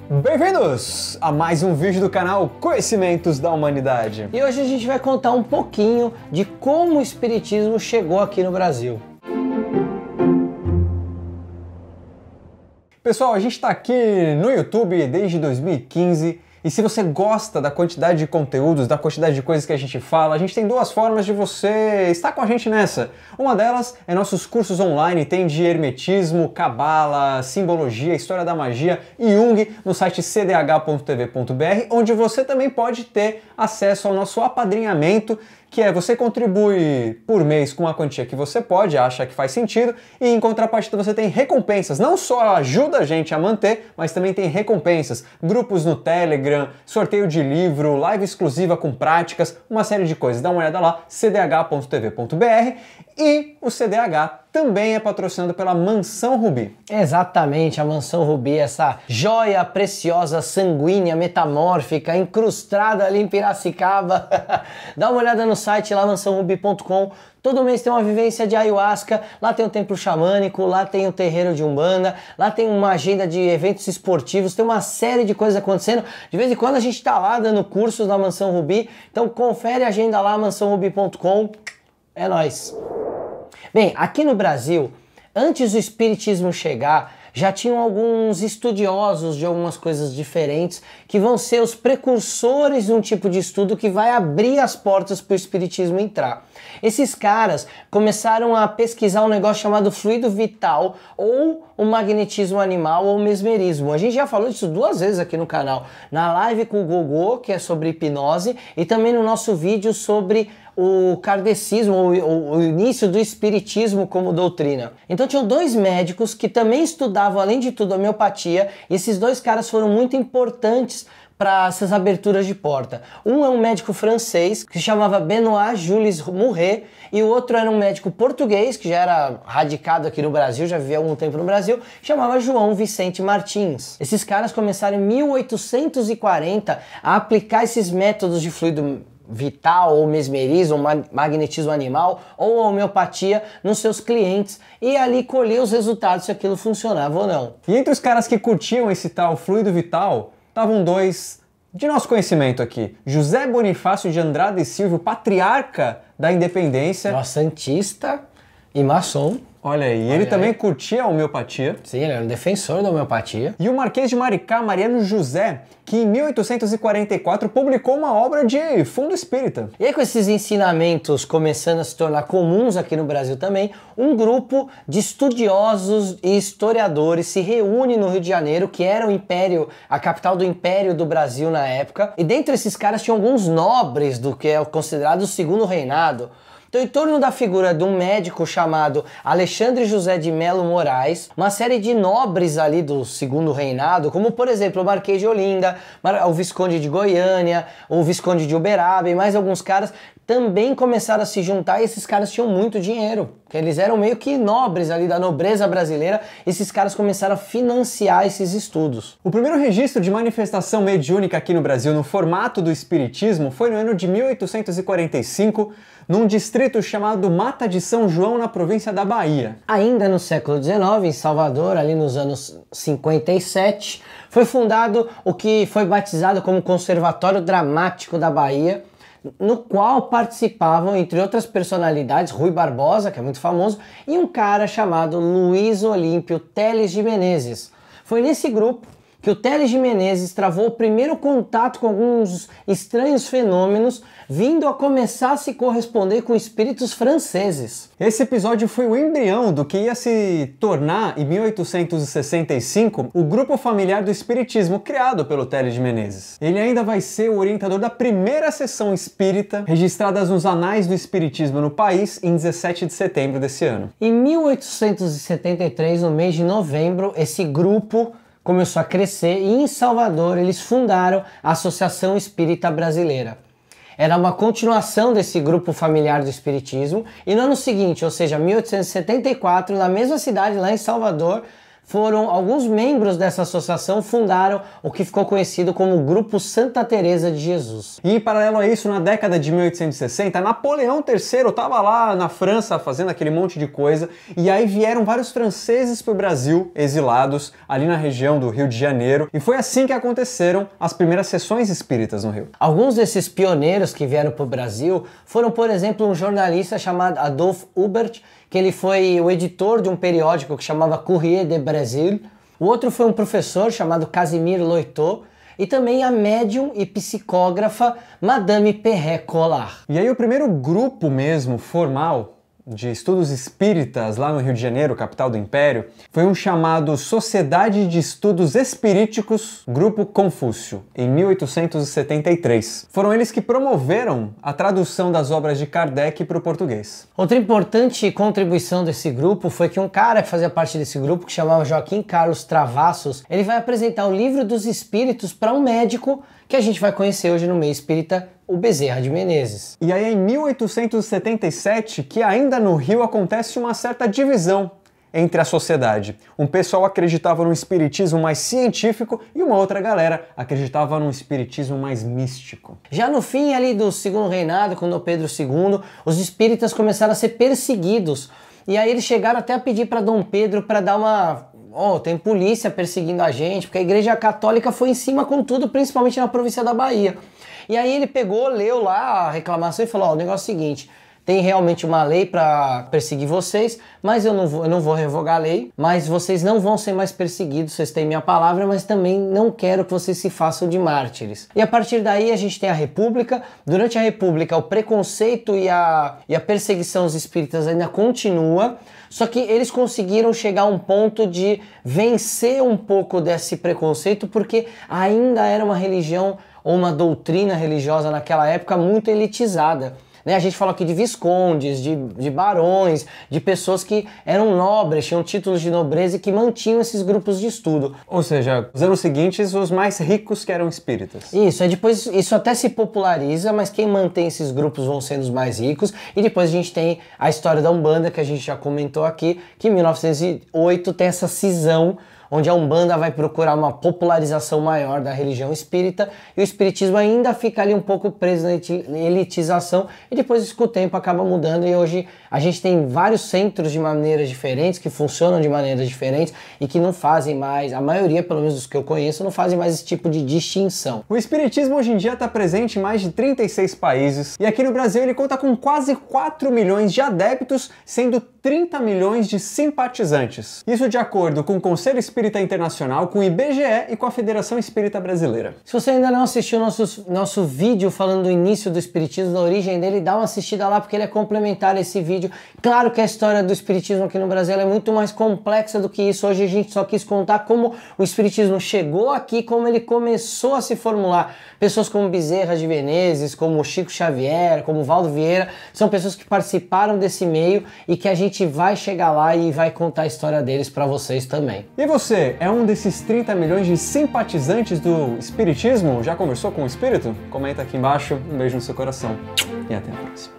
Bem-vindos a mais um vídeo do canal Conhecimentos da Humanidade. E hoje a gente vai contar um pouquinho de como o Espiritismo chegou aqui no Brasil. Pessoal, a gente está aqui no YouTube desde 2015 e se você gosta da quantidade de conteúdos, da quantidade de coisas que a gente fala, a gente tem duas formas de você estar com a gente nessa. Uma delas é nossos cursos online, tem de hermetismo, cabala, simbologia, história da magia e Jung no site cdh.tv.br, onde você também pode ter acesso ao nosso apadrinhamento, que é você contribui por mês com a quantia que você pode, acha que faz sentido, e em contrapartida você tem recompensas. Não só ajuda a gente a manter, mas também tem recompensas. Grupos no Telegram, sorteio de livro, live exclusiva com práticas, uma série de coisas. Dá uma olhada lá, cdh.tv.br. E o CDH também é patrocinado pela Mansão Rubi. Exatamente, a Mansão Rubi, essa joia preciosa, sanguínea, metamórfica, incrustada ali em Piracicaba. Dá uma olhada no site lá, mansãorubi.com. Todo mês tem uma vivência de ayahuasca, lá tem o templo xamânico, lá tem o terreiro de Umbanda, lá tem uma agenda de eventos esportivos, tem uma série de coisas acontecendo. De vez em quando a gente tá lá dando cursos na Mansão Rubi, então confere a agenda lá, mansãorubi.com. É nóis! Bem, aqui no Brasil, antes do Espiritismo chegar, já tinham alguns estudiosos de algumas coisas diferentes que vão ser os precursores de um tipo de estudo que vai abrir as portas para o Espiritismo entrar. Esses caras começaram a pesquisar um negócio chamado fluido vital ou o magnetismo animal ou mesmerismo. A gente já falou disso duas vezes aqui no canal, na live com o Gogô, que é sobre hipnose, e também no nosso vídeo sobre o kardecismo, o início do espiritismo como doutrina. Então tinham dois médicos que também estudavam, além de tudo, a homeopatia, e esses dois caras foram muito importantes para essas aberturas de porta. Um é um médico francês que se chamava Benoît Jules Mouret, e o outro era um médico português que já era radicado aqui no Brasil, já vivia há algum tempo no Brasil, chamava João Vicente Martins. Esses caras começaram em 1840 a aplicar esses métodos de fluido vital, ou mesmerismo, ou magnetismo animal, ou homeopatia nos seus clientes e ali colher os resultados se aquilo funcionava ou não. E entre os caras que curtiam esse tal fluido vital, estavam dois de nosso conhecimento aqui. José Bonifácio de Andrade e Silva, o patriarca da independência. Nossa, santista e maçom. Olha aí, ele também curtia a homeopatia. Sim, ele era um defensor da homeopatia. E o Marquês de Maricá, Mariano José, que em 1844 publicou uma obra de fundo espírita. E aí, com esses ensinamentos começando a se tornar comuns aqui no Brasil também, um grupo de estudiosos e historiadores se reúne no Rio de Janeiro, que era o Império, a capital do Império do Brasil na época. E dentre esses caras tinham alguns nobres do que é considerado o Segundo Reinado. Então, em torno da figura de um médico chamado Alexandre José de Melo Moraes, uma série de nobres ali do Segundo Reinado, como por exemplo o Marquês de Olinda, o Visconde de Goiânia, o Visconde de Uberaba e mais alguns caras, também começaram a se juntar, e esses caras tinham muito dinheiro, porque eles eram meio que nobres ali da nobreza brasileira. Esses caras começaram a financiar esses estudos. O primeiro registro de manifestação mediúnica aqui no Brasil no formato do espiritismo foi no ano de 1845, num distrito chamado Mata de São João, na província da Bahia. Ainda no século XIX, em Salvador, ali nos anos 57, foi fundado o que foi batizado como Conservatório Dramático da Bahia, no qual participavam, entre outras personalidades, Rui Barbosa, que é muito famoso, e um cara chamado Luiz Olímpio Teles de Menezes. Foi nesse grupo que o Teles de Menezes travou o primeiro contato com alguns estranhos fenômenos, vindo a começar a se corresponder com espíritos franceses. Esse episódio foi o embrião do que ia se tornar, em 1865, o Grupo Familiar do Espiritismo, criado pelo Teles de Menezes. Ele ainda vai ser o orientador da primeira sessão espírita, registrada nos Anais do Espiritismo no país, em 17 de setembro desse ano. Em 1873, no mês de novembro, esse grupo começou a crescer e em Salvador eles fundaram a Associação Espírita Brasileira. Era uma continuação desse grupo familiar do espiritismo, e no ano seguinte, ou seja, 1874, na mesma cidade, lá em Salvador, foram alguns membros dessa associação fundaram o que ficou conhecido como o Grupo Santa Teresa de Jesus. E em paralelo a isso, na década de 1860, Napoleão III estava lá na França fazendo aquele monte de coisa, e aí vieram vários franceses para o Brasil, exilados, ali na região do Rio de Janeiro, e foi assim que aconteceram as primeiras sessões espíritas no Rio. Alguns desses pioneiros que vieram para o Brasil foram, por exemplo, um jornalista chamado Adolphe Hubert, que ele foi o editor de um periódico que chamava Courrier de Brasil. O outro foi um professor chamado Casimir Loitot, e também a médium e psicógrafa Madame Perret Collard. E aí o primeiro grupo mesmo, formal, de estudos espíritas lá no Rio de Janeiro, capital do Império, foi um chamado Sociedade de Estudos Espiríticos, Grupo Confúcio, em 1873. Foram eles que promoveram a tradução das obras de Kardec para o português. Outra importante contribuição desse grupo foi que um cara que fazia parte desse grupo, que chamava Joaquim Carlos Travassos, ele vai apresentar o Livro dos Espíritos para um médico que a gente vai conhecer hoje no meio espírita, o Bezerra de Menezes. E aí em 1877, que ainda no Rio acontece uma certa divisão entre a sociedade. Um pessoal acreditava no espiritismo mais científico e uma outra galera acreditava num espiritismo mais místico. Já no fim ali do Segundo Reinado, com Dom Pedro II, os espíritas começaram a ser perseguidos. E aí eles chegaram até a pedir para Dom Pedro para dar uma... tem polícia perseguindo a gente, porque a Igreja Católica foi em cima com tudo, principalmente na província da Bahia. E aí ele pegou, leu lá a reclamação e falou, o negócio é o seguinte, tem realmente uma lei para perseguir vocês, mas eu não vou revogar a lei, mas vocês não vão ser mais perseguidos, vocês têm minha palavra, mas também não quero que vocês se façam de mártires. E a partir daí a gente tem a República. Durante a República o preconceito e a perseguição aos espíritas ainda continua, só que eles conseguiram chegar a um ponto de vencer um pouco desse preconceito, porque ainda era uma religião ou uma doutrina religiosa naquela época muito elitizada. A gente fala aqui de viscondes, de barões, de pessoas que eram nobres, tinham títulos de nobreza e que mantinham esses grupos de estudo. Ou seja, nos anos seguintes, os mais ricos que eram espíritas. Isso, aí depois isso até se populariza, mas quem mantém esses grupos vão sendo os mais ricos. E depois a gente tem a história da Umbanda, que a gente já comentou aqui, que em 1908 tem essa cisão, onde a Umbanda vai procurar uma popularização maior da religião espírita e o espiritismo ainda fica ali um pouco preso na elitização e depois com o tempo acaba mudando e hoje a gente tem vários centros de maneiras diferentes, que funcionam de maneiras diferentes e que não fazem mais, a maioria pelo menos dos que eu conheço, não fazem mais esse tipo de distinção. O espiritismo hoje em dia está presente em mais de 36 países e aqui no Brasil ele conta com quase 4 milhões de adeptos, sendo 30 milhões de simpatizantes. Isso de acordo com o Conselho Espírita Internacional, com o IBGE e com a Federação Espírita Brasileira. Se você ainda não assistiu nosso vídeo falando do início do espiritismo, da origem dele, dá uma assistida lá porque ele é complementar a esse vídeo. Claro que a história do espiritismo aqui no Brasil é muito mais complexa do que isso. Hoje a gente só quis contar como o espiritismo chegou aqui, como ele começou a se formular. Pessoas como Bezerra de Menezes, como Chico Xavier, como Valdo Vieira, são pessoas que participaram desse meio e que a gente vai chegar lá e vai contar a história deles para vocês também. E você, é um desses 30 milhões de simpatizantes do espiritismo? Já conversou com o espírito? Comenta aqui embaixo, um beijo no seu coração e até a próxima.